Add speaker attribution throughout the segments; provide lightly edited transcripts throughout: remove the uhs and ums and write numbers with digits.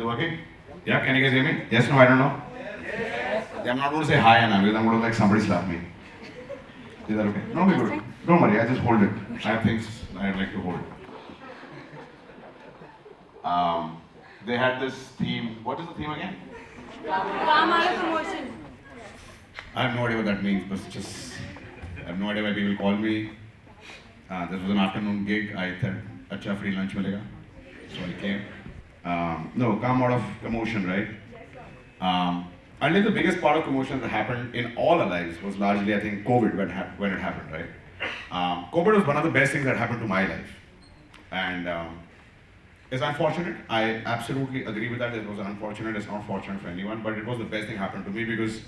Speaker 1: Is it working? Yeah, can you guys hear me? Yes, no, I don't know. Yeah, I'm not going to say hi, Anna, because I'm going to like somebody slap me. Is that okay? No, be good. Don't worry, I just hold it. I have things I'd like to hold. They had this theme. What is the theme again?
Speaker 2: काम वाला promotion.
Speaker 1: I have no idea what that means, but just I have no idea why people call me. This was an afternoon gig. I thought, अच्छा free lunch मिलेगा, so I came. No, come out of commotion, right? I think the biggest part of commotion that happened in all our lives was largely, I think, COVID when it happened, right? COVID was one of the best things that happened to my life, and it's unfortunate. I absolutely agree with that. It was unfortunate. It's not fortunate for anyone, but it was the best thing happened to me because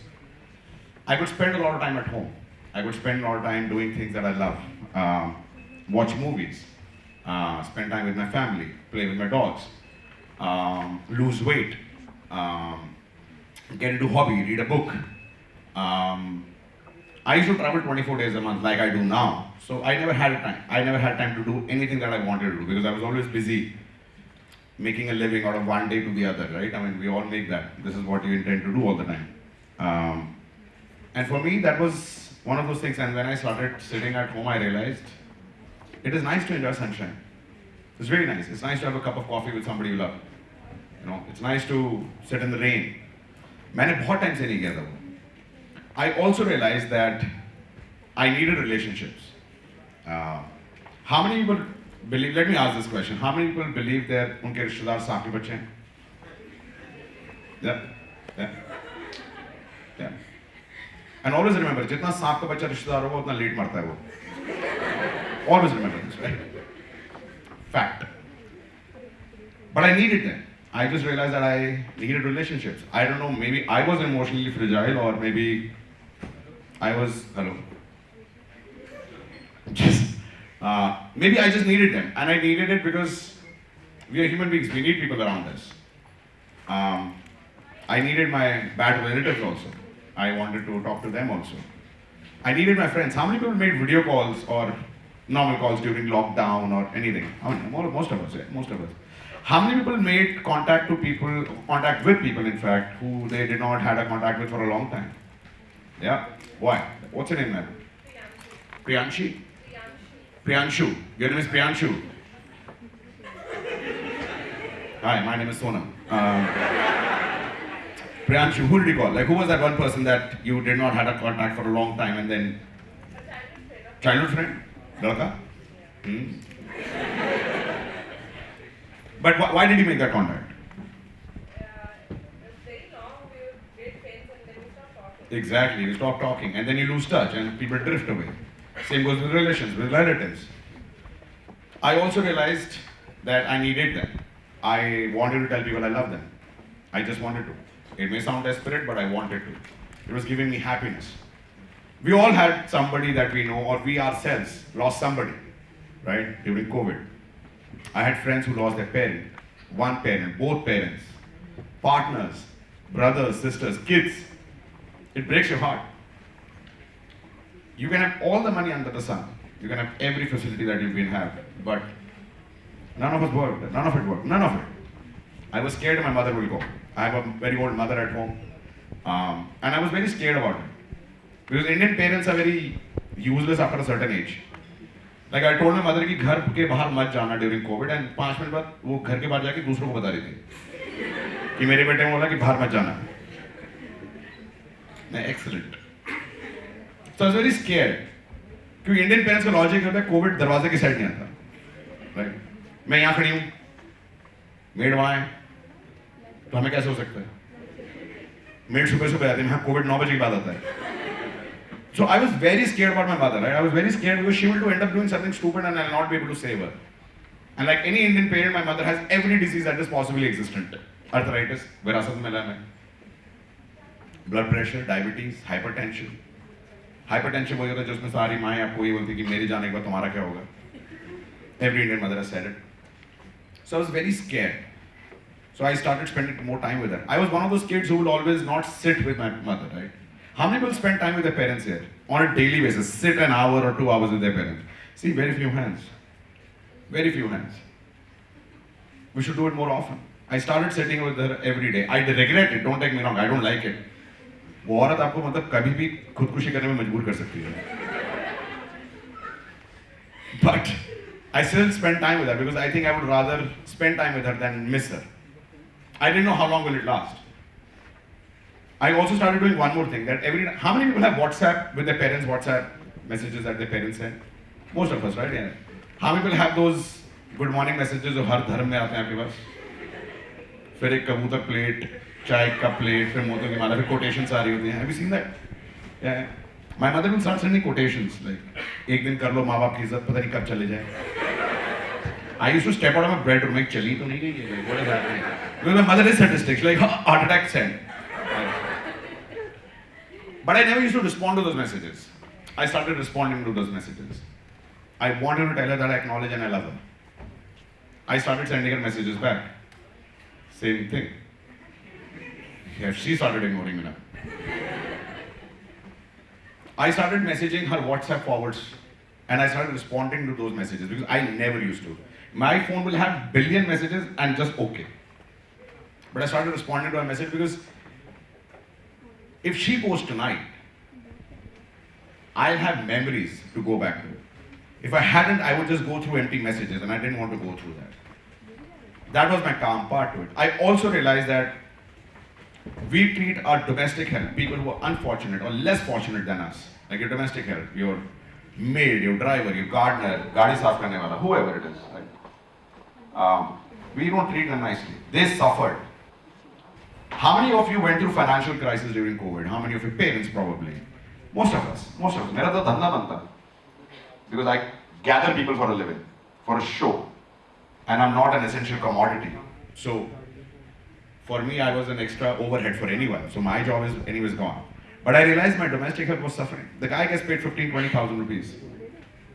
Speaker 1: I could spend a lot of time at home. I could spend a lot of time doing things that I love. Watch movies, spend time with my family, play with my dogs, lose weight, get into hobby, read a book. I used to travel 24 days a month like I do now. So I never had time. I never had time to do anything that I wanted to do because I was always busy making a living out of one day to the other, right? I mean, we all make that. This is what you intend to do all the time. And for me, that was one of those things. And when I started sitting at home, I realized it is nice to enjoy sunshine. It's very nice. It's nice to have a cup of coffee with somebody you love. You know, it's nice to sit in the rain. मैंने बहुत time से नहीं किया था वो. I also realized that I needed relationships. How many people believe? Let me ask this question. How many people believe that उनके रिश्तेदार सांप के बच्चे हैं? Yeah, yeah, yeah. And always remember, जितना सांप का बच्चा रिश्तेदार होगा उतना लेट मरता है वो. Always remember this, right? Fact. But I needed them. I just realized that I needed relationships. I don't know, maybe I was emotionally fragile or maybe I was, hello. Just, maybe I just needed them. And I needed it because we are human beings. We need people around us. I needed my bad relatives also. I wanted to talk to them also. I needed my friends. How many people made video calls or normal calls during lockdown or anything? How many? Most of us, yeah, most of us. How many people made contact with people, in fact, who they did not had a contact with for a long time? Yeah? Why? What's your name, ma'am? Priyanshi? Priyanshu. Your name is Priyanshu. Hi, my name is Sonam. Priyanshu, who did you call? Like, who was that one person that you did not have a contact for a long time and then... Childhood friend? Ladka? But why did you make that contact?
Speaker 2: It was very long. We were great friends, and then we stopped talking.
Speaker 1: Exactly, you stop talking and then you lose touch and people drift away. Same goes with relations, with relatives. I also realized that I needed them. I wanted to tell people I love them. I just wanted to. It may sound desperate, but I wanted to. It was giving me happiness. We all had somebody that we know, or we ourselves lost somebody, right, during COVID. I had friends who lost their parent, one parent, both parents, partners, brothers, sisters, kids. It breaks your heart. You can have all the money under the sun. You can have every facility that you can have, but none of us worked. None of it worked. None of it. I was scared my mother will go. I have a very old mother at home, and I was very scared about it because Indian parents are very useless after a certain age. Like I told my mother कि घर के बाहर मत जाना during COVID and 5 minute बाद वो घर के बाहर जाके दूसरों को बता रही थी कि मेरे बेटे ने बोला कि बाहर मत जाना. मैं excellent. So I was very scared क्योंकि इंडियन पेरेंट्स का लॉजिक होता है कोविड दरवाजे की साइड नहीं आता. राइट, मैं यहाँ खड़ी हूँ, मेड वहाँ है, तो हमें कैसे हो सकता है? मेड सुबह सुबह आती है, हाँ कोविड 9 बजे के बाद आता है. So I was very scared about my mother, right? I was very scared because she will end up doing something stupid and I'll not be able to save her. And like any Indian parent, my mother has every disease that is possibly existent. Arthritis, virasat mein मिला है, blood pressure, diabetes, hypertension. Hypertension वही होता है जिसमें सारी माएँ आपको ये बोलती कि मेरे जाने के बाद तुम्हारा क्या होगा? Every Indian mother has said it. So I was very scared. So I started spending more time with her. I was one of those kids who would always not sit with my mother, right? How many people spend time with their parents here? On a daily basis, sit an hour or 2 hours with their parents. See, very few hands. Very few hands. We should do it more often. I started sitting with her every day. I regret it, don't take me wrong, I don't like it. वो औरत आपको मतलब कभी भी खुदकुशी करने में मजबूर कर सकती है. But I still spend time with her because I think I would rather spend time with her than miss her. I didn't know how long will it last. I also started doing one more thing that how many people have WhatsApp with their parents, WhatsApp messages that their parents send? Most of us, right? Yeah. How many people have those good morning messages जो हर धर्म में आते हैं आपके पास? फिर एक कबूतर plate, चाय का प्लेट, फिर मोतों की माला, फिर quotations आ रही होती हैं. Have you seen that? Yeah. My mother will start sending quotations like एक दिन कर लो माँ बाप की इज्जत, पता नहीं कब चले जाए. I used to step out of my bedroom, like चली तो नहीं गई है, like what is happening? Because my mother is sadistic, she's like heart attack sent. But I never used to respond to those messages. I started responding to those messages. I wanted to tell her that I acknowledge and I love her. I started sending her messages back. Same thing. Yeah, she started ignoring me now. I started messaging her WhatsApp forwards and I started responding to those messages because I never used to. My phone will have billion messages and just okay. But I started responding to her message because if she posts tonight, I'll have memories to go back to. If I hadn't, I would just go through empty messages and I didn't want to go through that. That was my calm part to it. I also realized that we treat our domestic help, people who are unfortunate or less fortunate than us, like your domestic help, your maid, your driver, your gardener, gaadi saaf karne wala, whoever it is, right? We don't treat them nicely. They suffered. How many of you went through financial crisis during COVID? How many of your parents probably? Most of us. Most of us. मेरा तो धंधा बनता है. Because I gather people for a living, for a show. And I'm not an essential commodity. So, for me, I was an extra overhead for anyone. So my job is anyways gone. But I realized my domestic help was suffering. The guy gets paid 15,000-20,000 rupees.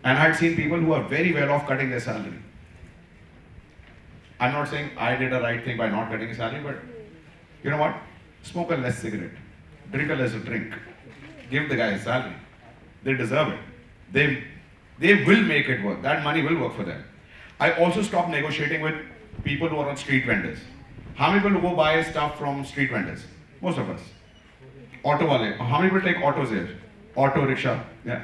Speaker 1: And I had seen people who are very well off cutting their salary. I'm not saying I did a right thing by not cutting his salary, but you know what? Smoke a less cigarette. Drink a lesser drink. Give the guy his salary. They deserve it. They will make it work. That money will work for them. I also stopped negotiating with people who are on street vendors. How many people go buy stuff from street vendors? Most of us. Auto wale. How many people take autos here? Auto, rickshaw. Yeah.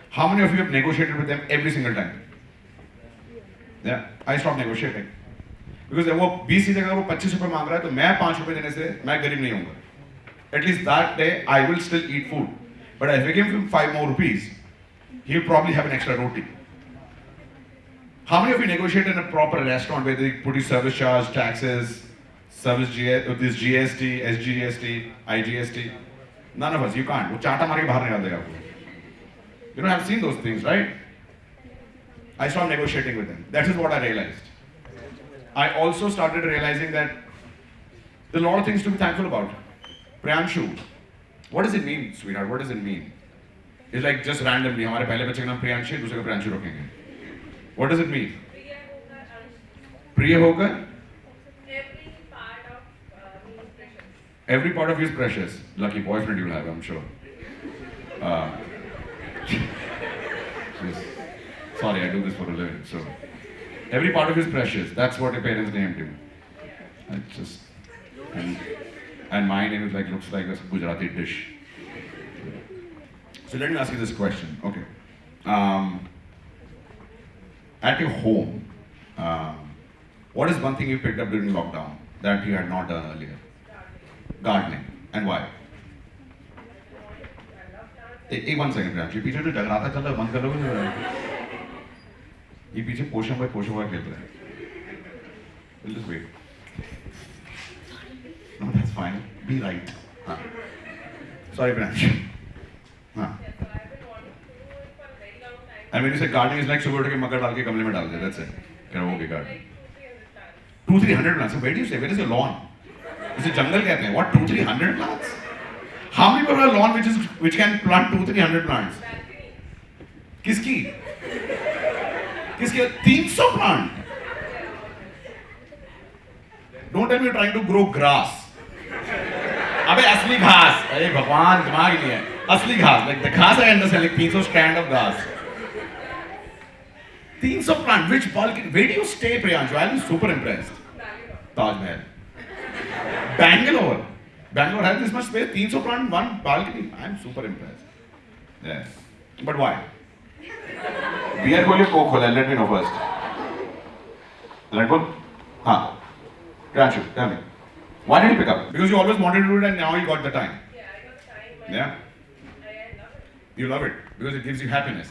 Speaker 1: How many of you have negotiated with them every single time? Yeah. I stopped negotiating. Because वो 20 की जगह वो 25 रुपए मांग रहा है तो मैं 5 रुपए देने से मैं गरीब नहीं होऊंगा. At least that day I will still eat food. But if I give him 5 more rupees, he'll probably have an extra roti. How many of you negotiate in a proper restaurant where they put you service charge, taxes, service this GST, SGST, IGST? None of us. You can't. वो चाटा मार के बाहर निकाल देगा आपको. You don't have seen those things, right? I stopped negotiating with them. That is what I realized. I also started realizing that there are a lot of things to be thankful about. Priyanshu. What does it mean, sweetheart? What does it mean? It's like just randomly, हमारे पहले बच्चे का नाम प्रियांशु है, दूसरे का प्रियांशु रखेंगे. What does it mean? प्रिय होकर
Speaker 2: Every part of me is precious.
Speaker 1: Every part of you is precious. Lucky boyfriend you'll have, I'm sure. Just, sorry, I do this for a living. So, every part of you is precious. That's what your parents named you. I just, and my name is like looks like a Gujarati dish. So let me ask you this question. Okay. At your home, what is one thing you picked up during lockdown that you had not done earlier? Gardening. And why? एक 1 second, Priyanshu. पीछे जो जगराता चल रहा है बंद कर लो. ये पीछे पोषण भाई खेल रहा है. We'll just wait. No, that's fine. Be right. Sorry, Priyanshu. हाँ.
Speaker 2: Yes, so I've been wanting to do it for a very long time.
Speaker 1: And when you say gardening, it's like सुबह उठ के मकर डाल के गमले में डाल दे. That's it. क्या हो गया garden?
Speaker 2: Like 200-300
Speaker 1: 200-300
Speaker 2: plants.
Speaker 1: plants. So where do you say? Where is your lawn? इसे जंगल कहते हैं. What 200-300 plants? How many people have a lawn which can plant 200-300 plants?
Speaker 2: Balcony.
Speaker 1: किसकी? किसकी? 300 plant. Don't tell me you're trying to grow grass. अबे असली घास. अरे भगवान दिमाग नहीं है. असली घास. Like the घास I understand. Like 300 strand of grass. 300 plant. Which balcony? Where do you stay, Priyanshu? I'm super impressed. Taj Mahal. Bangalore. Bangalore has this much space, 300 plant, one balcony. I'm super impressed. Yeah. But why? Beer खोलिए, Coke खोला. Let me know first. Red Bull? Huh. Anshu, tell me. Why did you pick up? Because you always wanted to do it and now you got the time.
Speaker 2: Yeah, I got time. And
Speaker 1: Yeah.
Speaker 2: I love it.
Speaker 1: You love it because it gives you happiness.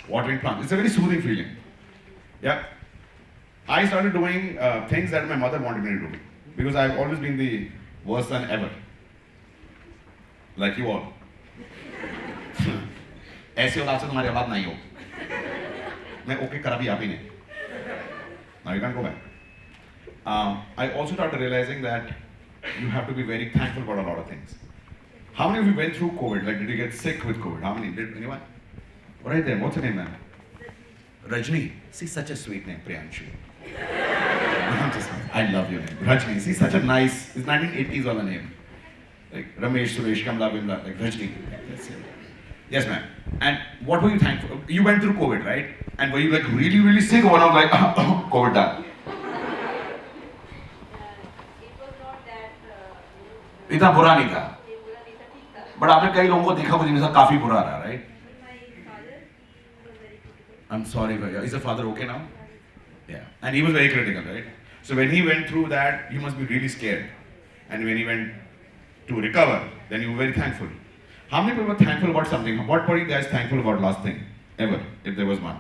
Speaker 1: Watering plants. It's a very soothing feeling. Yeah. I started doing things that my mother wanted me to do because I've always been the worst son ever. Like you all. ऐसे औलाद से तुम्हारी औलाद नहीं हो. मैं okay करा भी आप ही ने. Now you can't go back. I also started realizing that you have to be very thankful about a lot of things. How many of you went through COVID? Like, did you get sick with COVID? How many? Did anyone? Right there. What's her name, man? Rajni. See, such a sweet name, Priyanshu. I love your name. Rajni. See, such a nice, it's 1980s on the name. Like Ramesh, Suresh, Kamla, Vimla, like Rajni. That's it. Yes, ma'am. And what were you thankful? You went through COVID, right? And were you like really, really sick? Or not like, COVID done?
Speaker 2: It was not that.
Speaker 1: इतना बुरा नहीं था.
Speaker 2: बुरा नहीं था, ठीक था.
Speaker 1: But आपने कई लोगों को देखा मुझे मेरे साथ काफी बुरा रहा, right?
Speaker 2: My father was very critical.
Speaker 1: I'm sorry, Bhaiya. Is the father okay now? Yeah. And he was very critical, right? So when he went through that, he must be really scared. And when he went to recover, then you were very thankful. How many people were thankful about something? What were you guys thankful about last thing? Ever, if there was one?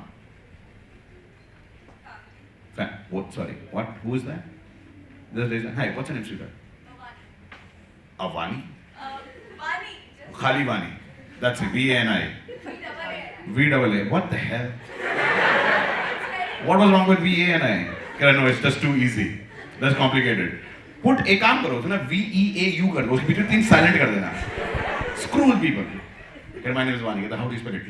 Speaker 1: What? Sorry. What? Who is that? There's a reason. Hi, what's your name, sweetheart? Avani?
Speaker 2: Vani.
Speaker 1: Khali Vani. That's it. V-A-N-I. V-double-A. What the hell? What was wrong with V-A-N-I? No, it's just too easy. That's complicated. Put एक काम करो, तो ना V-E-A-U कर दो, उसके बीच में 3 silent कर देना. Screw people. Okay, my name is Vani. How do you spell it?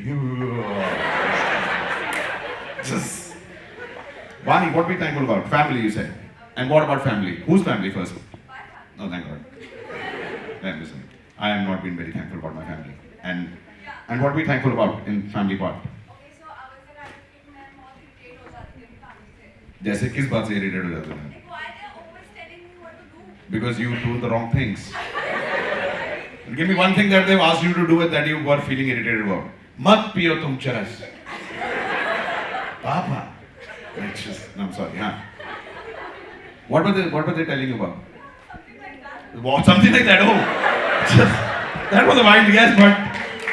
Speaker 1: Just. Vani, what are we thankful about? Family, you said. And what about family? Whose family first? No, thank God. Then listen, I have not been very thankful about my family. And what are we thankful about in family part?
Speaker 2: Okay, so I was an advocate मैं बहुत irritate हो जाती थी अपनी family से.
Speaker 1: जैसे किस बात से irritated हो जाते हैं?
Speaker 2: Like why they are always telling me what to do?
Speaker 1: Because you do the wrong things. Give me one thing that they've asked you to do it that you were feeling irritated about. मत पियो तुम चरस. Papa. It's just, no, I'm sorry. Huh? What were they telling you about?
Speaker 2: Something like that.
Speaker 1: What, something like that? Oh, just, that was a wild guess, but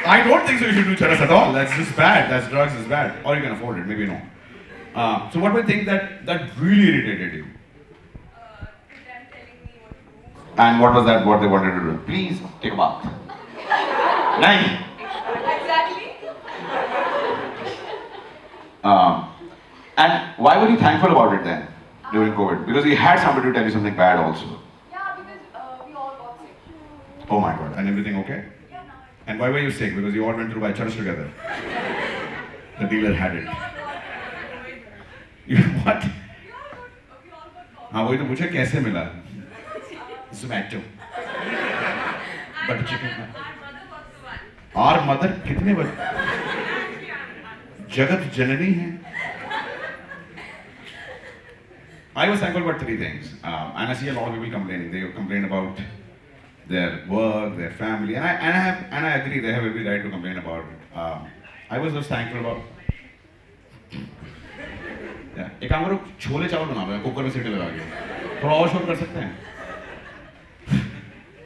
Speaker 1: I don't think so. You should do charas at all. That's just bad. That's drugs is bad. Or you can afford it. Maybe no. So what were things that really irritated you?
Speaker 2: Them telling me what to do.
Speaker 1: And what was that? What they wanted to do? Please take a bath. Nahi.
Speaker 2: Exactly.
Speaker 1: And why were you thankful about it then during COVID? Because you had somebody to tell you something bad also.
Speaker 2: Yeah, because we all got sick.
Speaker 1: Oh my God. And everything okay?
Speaker 2: Yeah, now
Speaker 1: And why were you sick? Because you all went through charas together. The dealer had it.
Speaker 2: we all got COVID.
Speaker 1: You what?
Speaker 2: We all got COVID.
Speaker 1: हाँ वही तो पूछा कैसे मिला? Zomato. Butter chicken.
Speaker 2: Our mother was the one.
Speaker 1: Our mother कितने बजे? जगत जननी है. I was thankful about 3 things, and I see a lot of people complaining. They complain about their work, their family, and I agree. They have every right to complain about it. I was just thankful about. Yeah. एक काम करो छोले चावल बना लो cooker में सीटी लगा के थोड़ा और शोर कर सकते हैं.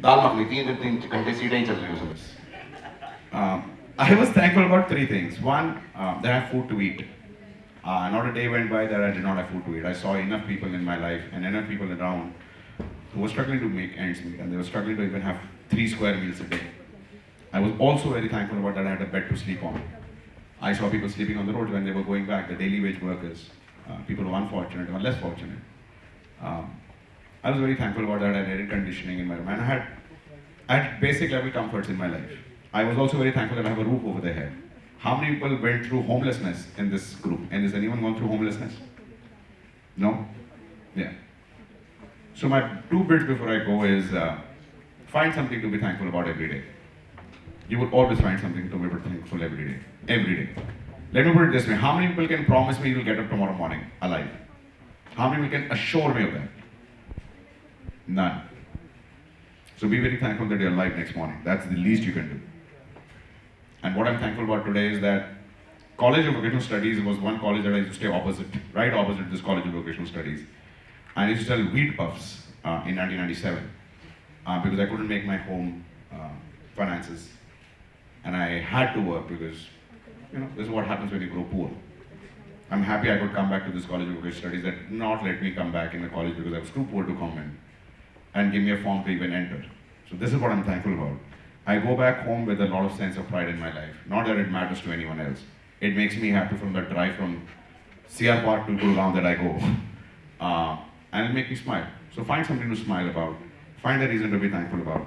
Speaker 1: दाल मखनी 3 घंटे सीटें ही चल रही हैं बस. I was thankful about 3 things. One, that I have food to eat. Not a day went by that I did not have food to eat. I saw enough people in my life and enough people around who were struggling to make ends meet, and they were struggling to even have 3 square meals a day. I was also very thankful about that I had a bed to sleep on. I saw people sleeping on the roads when they were going back, the daily wage workers, people who were unfortunate or less fortunate. I was very thankful about that I had air conditioning in my room, and I had basic level comforts in my life. I was also very thankful that I have a roof over their head. How many people went through homelessness in this group? And has anyone gone through homelessness? No? Yeah. So my 2 bits before I go is find something to be thankful about every day. You will always find something to be thankful every day. Every day. Let me put it this way. How many people can promise me you'll get up tomorrow morning alive? How many people can assure me of that? None. So be very thankful that you're alive next morning. That's the least you can do. And what I'm thankful about today is that College of Vocational Studies was one college that I used to stay opposite, right opposite this College of Vocational Studies. And I used to sell wheat puffs in 1997 because I couldn't make my home finances. And I had to work because, this is what happens when you grow poor. I'm happy I could come back to this College of Vocational Studies that did not let me come back in the college because I was too poor to come in and give me a form to even enter. So this is what I'm thankful about. I go back home with a lot of sense of pride in my life. Not that it matters to anyone else. It makes me happy from the drive from CR Park to Gurgaon that I go. And it'll make me smile. So find something to smile about. Find a reason to be thankful about.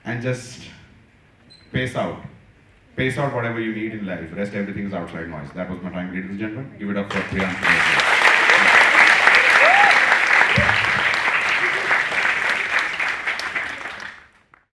Speaker 1: And just pace out. Pace out whatever you need in life. Rest everything is outside noise. That was my time, ladies and gentlemen. Give it up for Priyanka.